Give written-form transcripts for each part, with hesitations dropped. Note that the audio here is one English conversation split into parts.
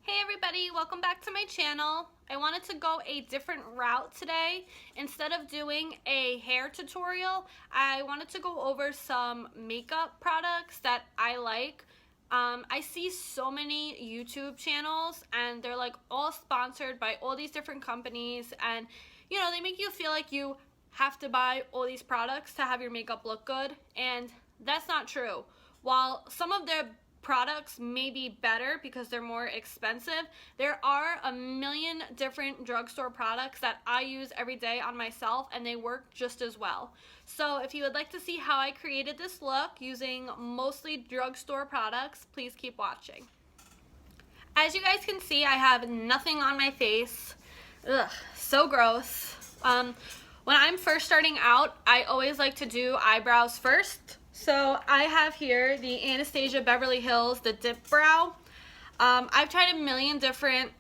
Hey everybody, welcome back to my channel. I wanted to go a different route today. Instead of doing a hair tutorial, I wanted to go over some makeup products that I like. I see so many YouTube channels and they're like all sponsored by all these different companies, and you know, they make you feel like you have to buy all these products to have your makeup look good, and that's not true. While some of their products may be better because they're more expensive, there are a million different drugstore products that I use every day on myself and they work just as well. So if you would like to see how I created this look using mostly drugstore products, please keep watching. As you guys can see, I have nothing on my face. Ugh, so gross. When I'm first starting out, I always like to do eyebrows first. So I have here the Anastasia Beverly Hills, the Dip Brow. I've tried a million different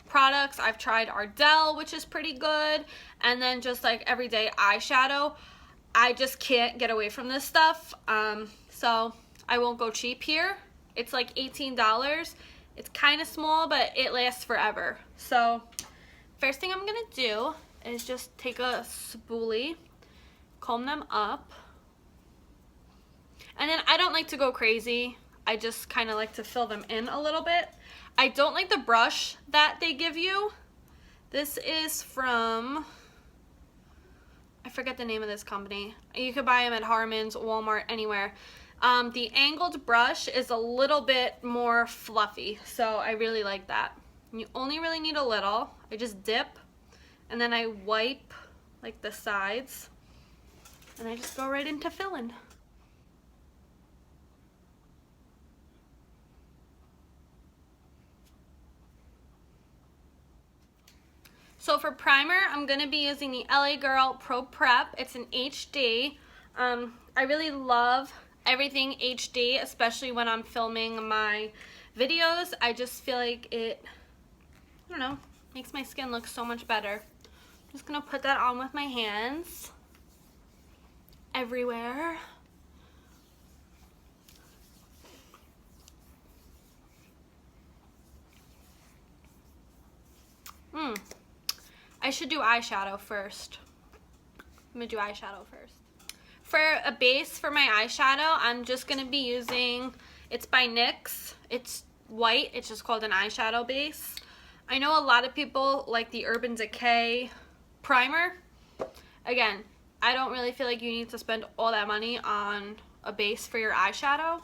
products. I've tried Ardell, which is pretty good, and then just like everyday eyeshadow. I just can't get away from this stuff. So I won't go cheap here. It's like $18. It's kind of small, but it lasts forever. So first thing I'm gonna do is just take a spoolie, comb them up. And then I don't like to go crazy. I just kind of like to fill them in a little bit. I don't like the brush that they give you. This is from, I forget the name of this company. You could buy them at Harmon's, Walmart, anywhere. The angled brush is a little bit more fluffy, so I really like that. You only really need a little. I just dip, and then I wipe like the sides, and I just go right into filling. So for primer, I'm going to be using the LA Girl Pro Prep. It's an HD. I really love everything HD, especially when I'm filming my videos. I just feel like it, I don't know, makes my skin look so much better. I'm just going to put that on with my hands everywhere. I should do eyeshadow first. I'm gonna do eyeshadow first. For a base for my eyeshadow, I'm just gonna be using, it's by NYX. It's white, it's just called an eyeshadow base. I know a lot of people like the Urban Decay primer. Again, I don't really feel like you need to spend all that money on a base for your eyeshadow,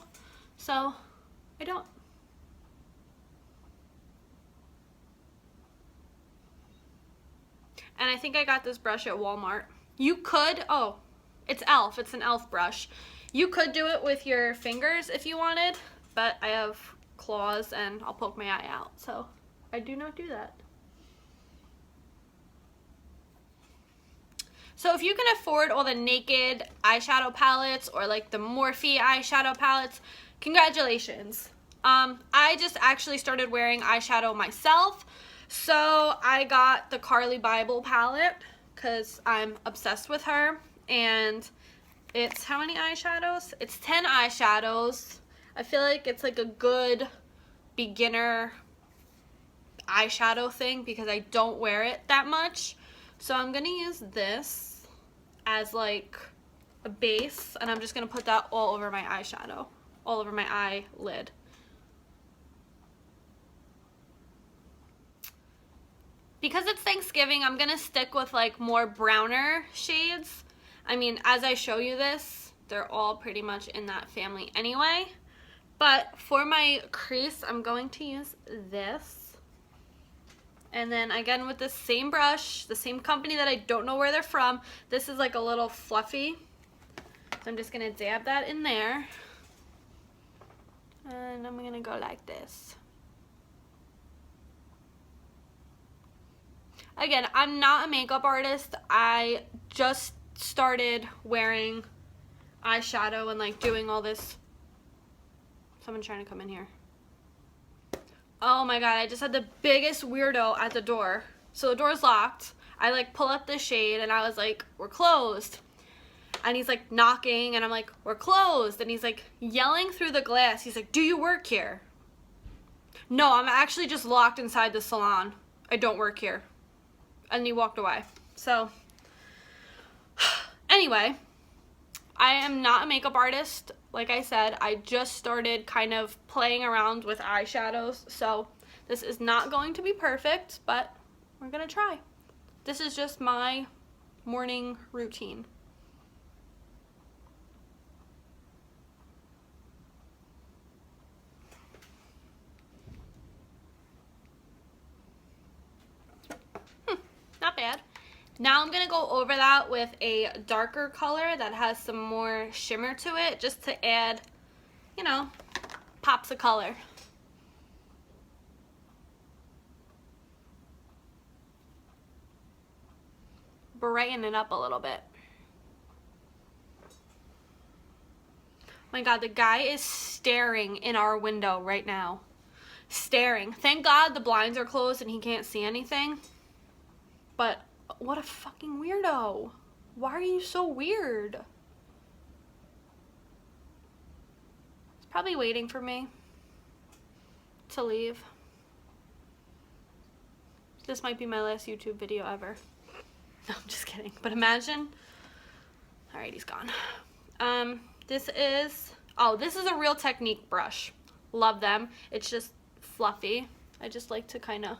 so I don't. And I think I got this brush at Walmart. You could, oh, it's e.l.f. It's an e.l.f. brush. You could do it with your fingers if you wanted, but I have claws and I'll poke my eye out, so I do not do that. So if you can afford all the Naked eyeshadow palettes or like the Morphe eyeshadow palettes, congratulations. I just actually started wearing eyeshadow myself. So I got the Carly Bible palette because I'm obsessed with her, and it's how many eyeshadows? It's 10 eyeshadows. I feel like it's like a good beginner eyeshadow thing because I don't wear it that much. So I'm gonna use this as like a base, and I'm just gonna put that all over my eyeshadow, all over my eyelid. Because it's Thanksgiving, I'm gonna stick with like more browner shades. I mean, as I show you this, they're all pretty much in that family anyway. But for my crease, I'm going to use this. And then again with the same brush, the same company that I don't know where they're from. This is like a little fluffy. So I'm just gonna dab that in there. And I'm gonna go like this. Again, I'm not a makeup artist. I just started wearing eyeshadow and like doing all this. Someone's trying to come in here. Oh my god, I just had the biggest weirdo at the door. So the door's locked. I like pull up the shade and I was like, we're closed. And he's like knocking and I'm like, we're closed. And he's like yelling through the glass. He's like, do you work here? No, I'm actually just locked inside the salon. I don't work here. And he walked away. So, anyway, I am not a makeup artist. Like I said, I just started kind of playing around with eyeshadows. So, this is not going to be perfect, but we're going to try. This is just my morning routine. Not bad. Now I'm going to go over that with a darker color that has some more shimmer to it, just to add, you know, pops of color. Brighten it up a little bit. My God, the guy is staring in our window right now. Staring. Thank God the blinds are closed and he can't see anything. But what a fucking weirdo. Why are you so weird? He's probably waiting for me to leave. This might be my last YouTube video ever. No, I'm just kidding. But imagine. Alright, he's gone. This is a Real Technique brush. Love them. It's just fluffy. I just like to kind of,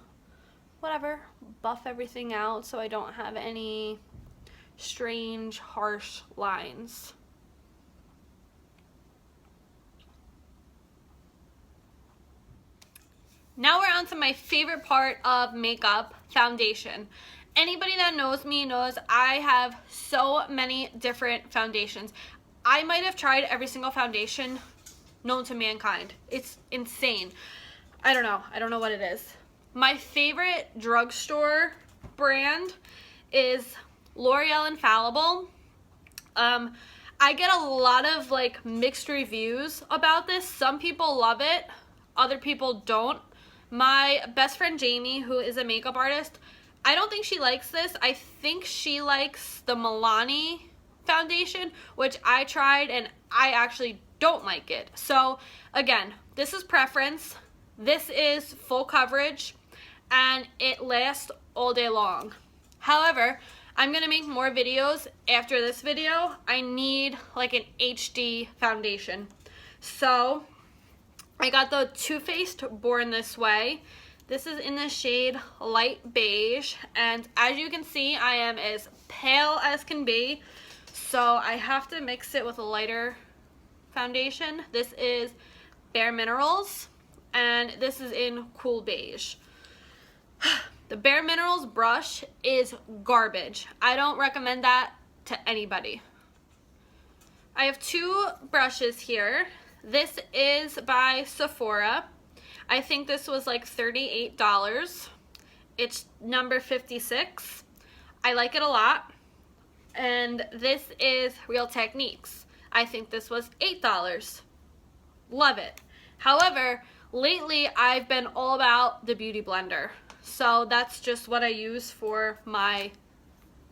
whatever, buff everything out so I don't have any strange, harsh lines. Now we're on to my favorite part of makeup, foundation. Anybody that knows me knows I have so many different foundations. I might have tried every single foundation known to mankind. It's insane. I don't know what it is. My favorite drugstore brand is L'Oreal Infallible. I get a lot of like mixed reviews about this. Some people love it, other people don't. My best friend Jamie, who is a makeup artist, I don't think she likes this. I think she likes the Milani foundation, which I tried and I actually don't like it. So again, this is preference. This is full coverage and it lasts all day long. However, I'm gonna make more videos after this video. I need like an HD foundation. So I got the Too Faced Born This Way. This is in the shade Light Beige, and as you can see, I am as pale as can be, so I have to mix it with a lighter foundation. This is Bare Minerals, and this is in Cool Beige. The Bare Minerals brush is garbage. I don't recommend that to anybody. I have two brushes here. This is by Sephora. I think this was like $38. It's number 56. I like it a lot. And this is Real Techniques. I think this was $8. Love it. However, lately I've been all about the Beauty Blender. So that's just what I use for my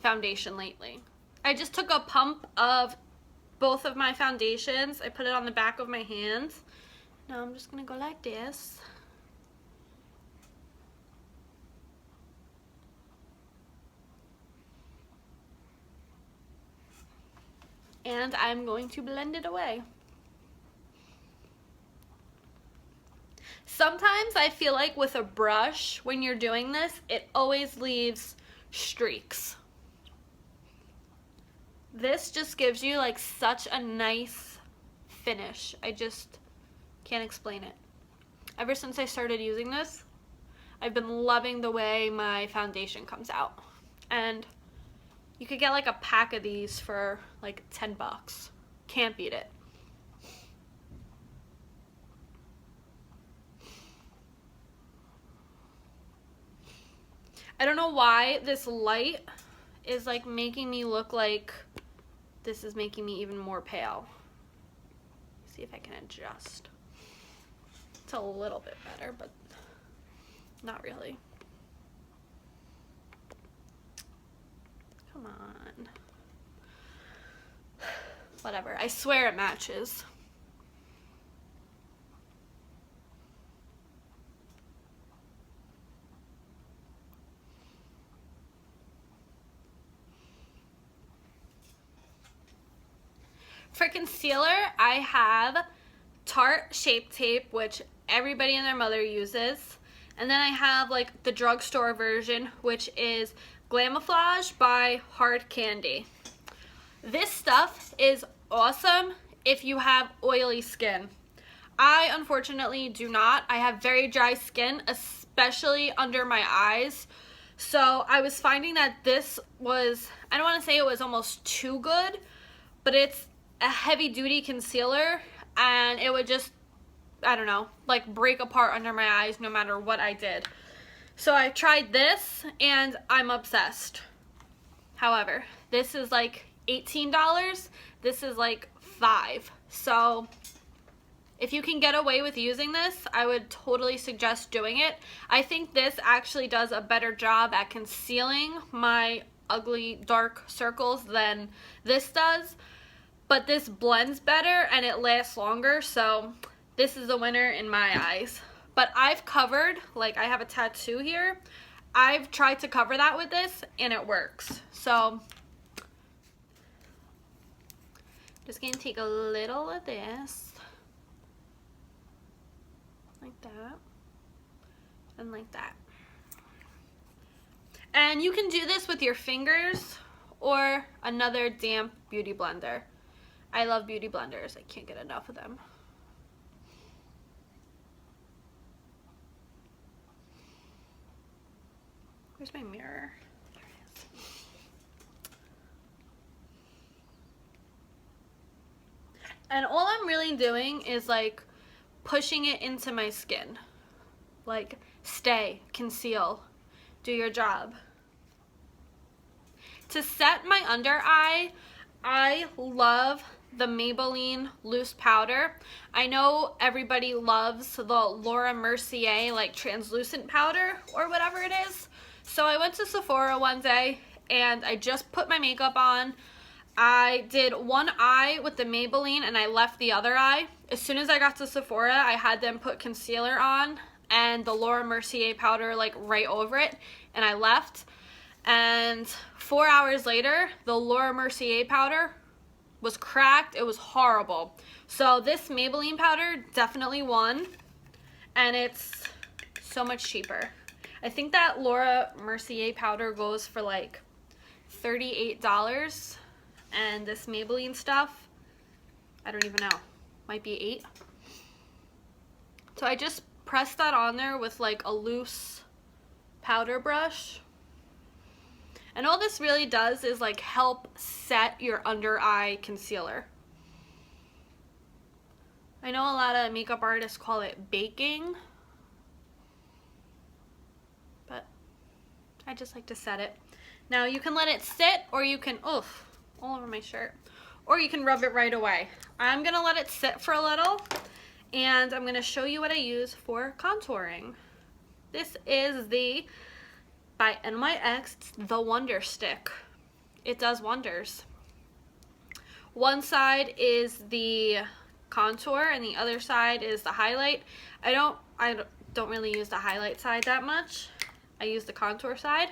foundation lately. I just took a pump of both of my foundations. I put it on the back of my hands. Now I'm just gonna go like this. And I'm going to blend it away. Sometimes I feel like with a brush, when you're doing this, it always leaves streaks. This just gives you like such a nice finish. I just can't explain it. Ever since I started using this, I've been loving the way my foundation comes out. And you could get like a pack of these for like 10 bucks. Can't beat it. I don't know why this light is like making me look like this is making me even more pale. See if I can adjust. It's a little bit better, but not really. Come on. Whatever. I swear it matches. for concealer, I have Tarte Shape Tape, which everybody and their mother uses. And then I have like the drugstore version, which is Glamouflage by Hard Candy. This stuff is awesome if you have oily skin. I unfortunately do not. I have very dry skin, especially under my eyes. So I was finding that this was, I don't want to say it was almost too good, but it's a heavy duty concealer and it would just, I don't know, like break apart under my eyes no matter what I did. So I tried this and I'm obsessed. However, this is like $18. This is like $5. So if you can get away with using this, I would totally suggest doing it. I think this actually does a better job at concealing my ugly dark circles than this does. But this blends better and it lasts longer, so this is a winner in my eyes. But I've covered, like I have a tattoo here, I've tried to cover that with this and it works. So just gonna take a little of this, like that, and like that. And you can do this with your fingers or another damp beauty blender. I love beauty blenders. I can't get enough of them. Where's my mirror? There it is. And all I'm really doing is like pushing it into my skin. Like, stay, conceal, do your job. To set my under eye, I love the Maybelline loose powder. I know everybody loves the Laura Mercier like translucent powder or whatever it is. So I went to Sephora one day and I just put my makeup on. I did one eye with the Maybelline and I left the other eye. As soon as I got to Sephora, I had them put concealer on and the Laura Mercier powder like right over it, and I left. And 4 hours later, the Laura Mercier powder was cracked. It was horrible. So this Maybelline powder definitely won, and it's so much cheaper. I think that Laura Mercier powder goes for like $38, and this Maybelline stuff, I don't even know, might be $8. So I just pressed that on there with like a loose powder brush. And all this really does is like help set your under eye concealer. I know a lot of makeup artists call it baking, but I just like to set it. Now you can let it sit, or you can, oof, all over my shirt, or you can rub it right away. I'm gonna let it sit for a little, and I'm gonna show you what I use for contouring. This is the by NYX, the Wonder Stick. It does wonders. One side is the contour and the other side is the highlight. I don't really use the highlight side that much. I use the contour side.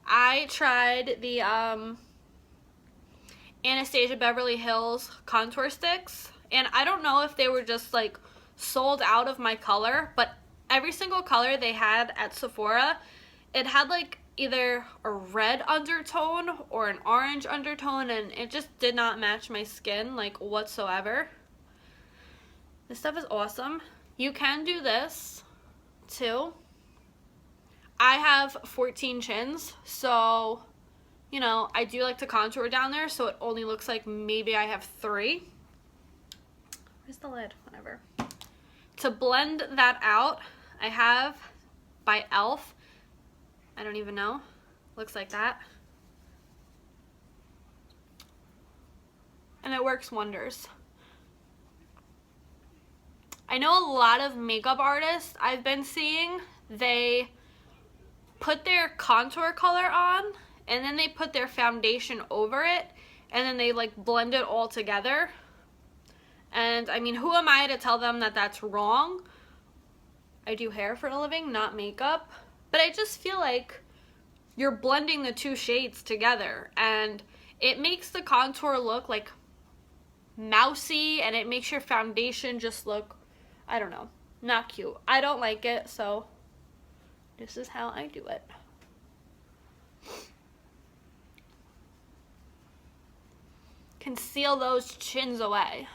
I tried the Anastasia Beverly Hills contour sticks, and I don't know if they were just like sold out of my color, but every single color they had at Sephora, it had like either a red undertone or an orange undertone, and it just did not match my skin like whatsoever. This stuff is awesome. You can do this too. I have 14 chins, so you know, I do like to contour down there, so it only looks like maybe I have 3. Where's the lid? Whatever. To blend that out, I have by e.l.f. I don't even know. Looks like that. And it works wonders. I know a lot of makeup artists I've been seeing, they put their contour color on and then they put their foundation over it and then they like blend it all together. And I mean, who am I to tell them that that's wrong? I do hair for a living, not makeup. But I just feel like you're blending the two shades together. And It makes the contour look like mousy, and it makes your foundation just look, I don't know, not cute. I don't like it, so this is how I do it. Conceal those chins away.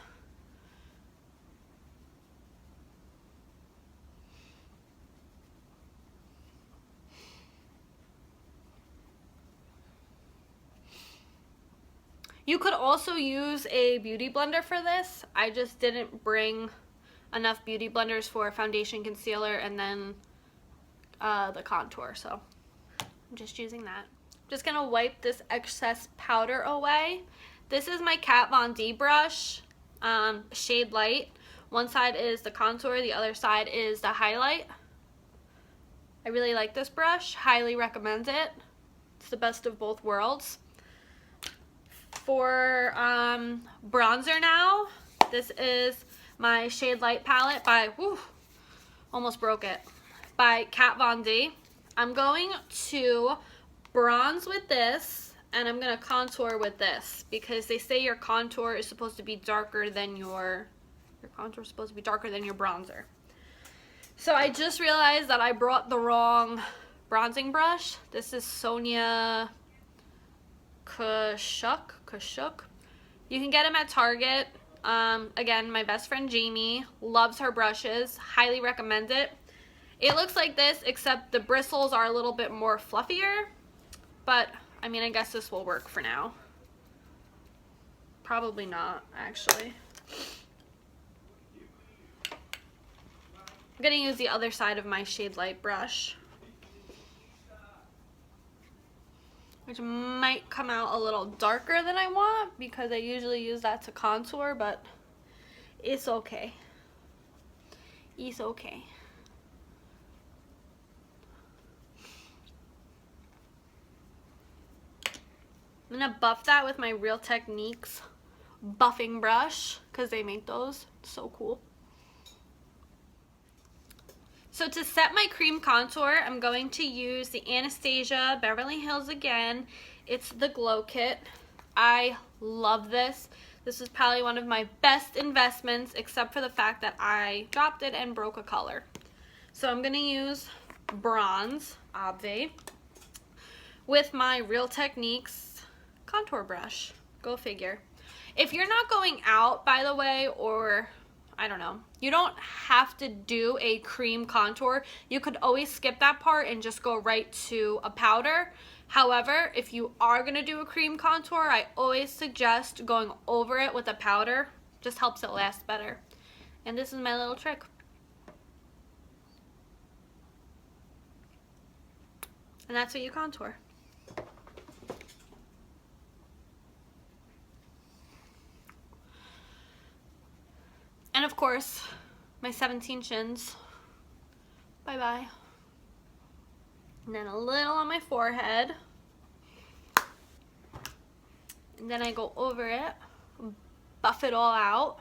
You could also use a beauty blender for this. I just didn't bring enough beauty blenders for foundation, concealer, and then the contour, so I'm just using that. Just gonna wipe this excess powder away. This is my Kat Von D brush, shade light. One side is the contour, the other side is the highlight. I really like this brush, highly recommend it. It's the best of both worlds. For bronzer now, this is my Shade Light palette by, almost broke it, by Kat Von D. I'm going to bronze with this, and I'm going to contour with this, because they say your contour is supposed to be darker than your contour is supposed to be darker than your bronzer. So I just realized that I brought the wrong bronzing brush. This is Sonia Kashuk. You can get them at Target. Again, my best friend Jamie loves her brushes. Highly recommend it. It looks like this, except the bristles are a little bit more fluffier. But, I mean, I guess this will work for now. Probably not, actually. I'm going to use the other side of my Shade Light brush, which might come out a little darker than I want, because I usually use that to contour, but it's okay. It's okay. I'm gonna buff that with my Real Techniques buffing brush, because they make those so cool. So to set my cream contour, I'm going to use the Anastasia Beverly Hills again. It's the Glow Kit. I love this. This is probably one of my best investments, except for the fact that I dropped it and broke a color. So I'm going to use bronze, obvi, with my Real Techniques contour brush. Go figure. If you're not going out, by the way, or I don't know, you don't have to do a cream contour. You could always skip that part and just go right to a powder. However, if you are going to do a cream contour, I always suggest going over it with a powder. Just helps it last better. And this is my little trick. And that's what you contour. And of course, my 17 chins. Bye-bye. And then a little on my forehead. And then I go over it, buff it all out.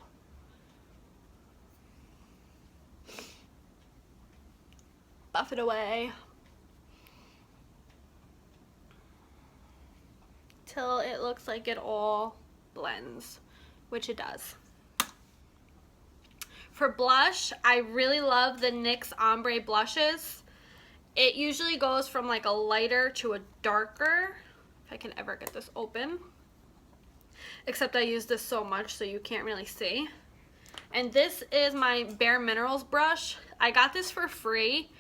Buff it away. Till it looks like it all blends, which it does. For blush, I really love the NYX Ombre blushes. It usually goes from like a lighter to a darker, if I can ever get this open. Except I use this so much so you can't really see. And this is my Bare Minerals brush. I got this for free.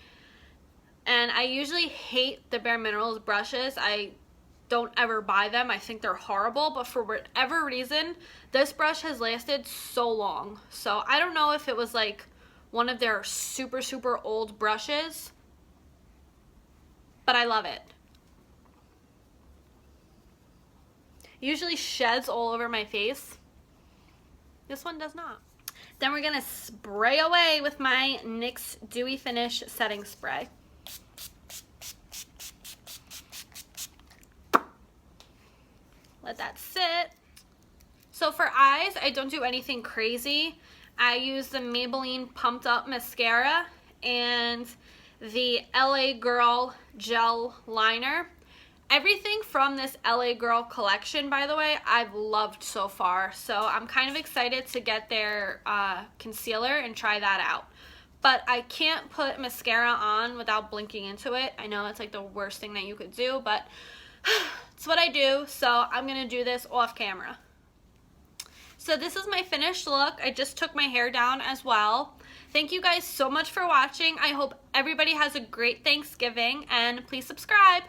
And I usually hate the Bare Minerals brushes. I don't ever buy them. I think they're horrible, but for whatever reason, this brush has lasted so long. So I don't know if it was like one of their super, super old brushes, but I love it. Usually sheds all over my face. This one does not. Then we're gonna spray away with my NYX Dewy Finish Setting Spray. Let that sit. So for eyes, I don't do anything crazy. I use the Maybelline Pumped Up Mascara and the LA Girl Gel Liner. Everything from this LA Girl collection, by the way, I've loved so far. So I'm kind of excited to get their concealer and try that out. But I can't put mascara on without blinking into it. I know that's like the worst thing that you could do, but it's what I do. So I'm going to do this off camera. So this is my finished look. I just took my hair down as well. Thank you guys so much for watching. I hope everybody has a great Thanksgiving, and please subscribe.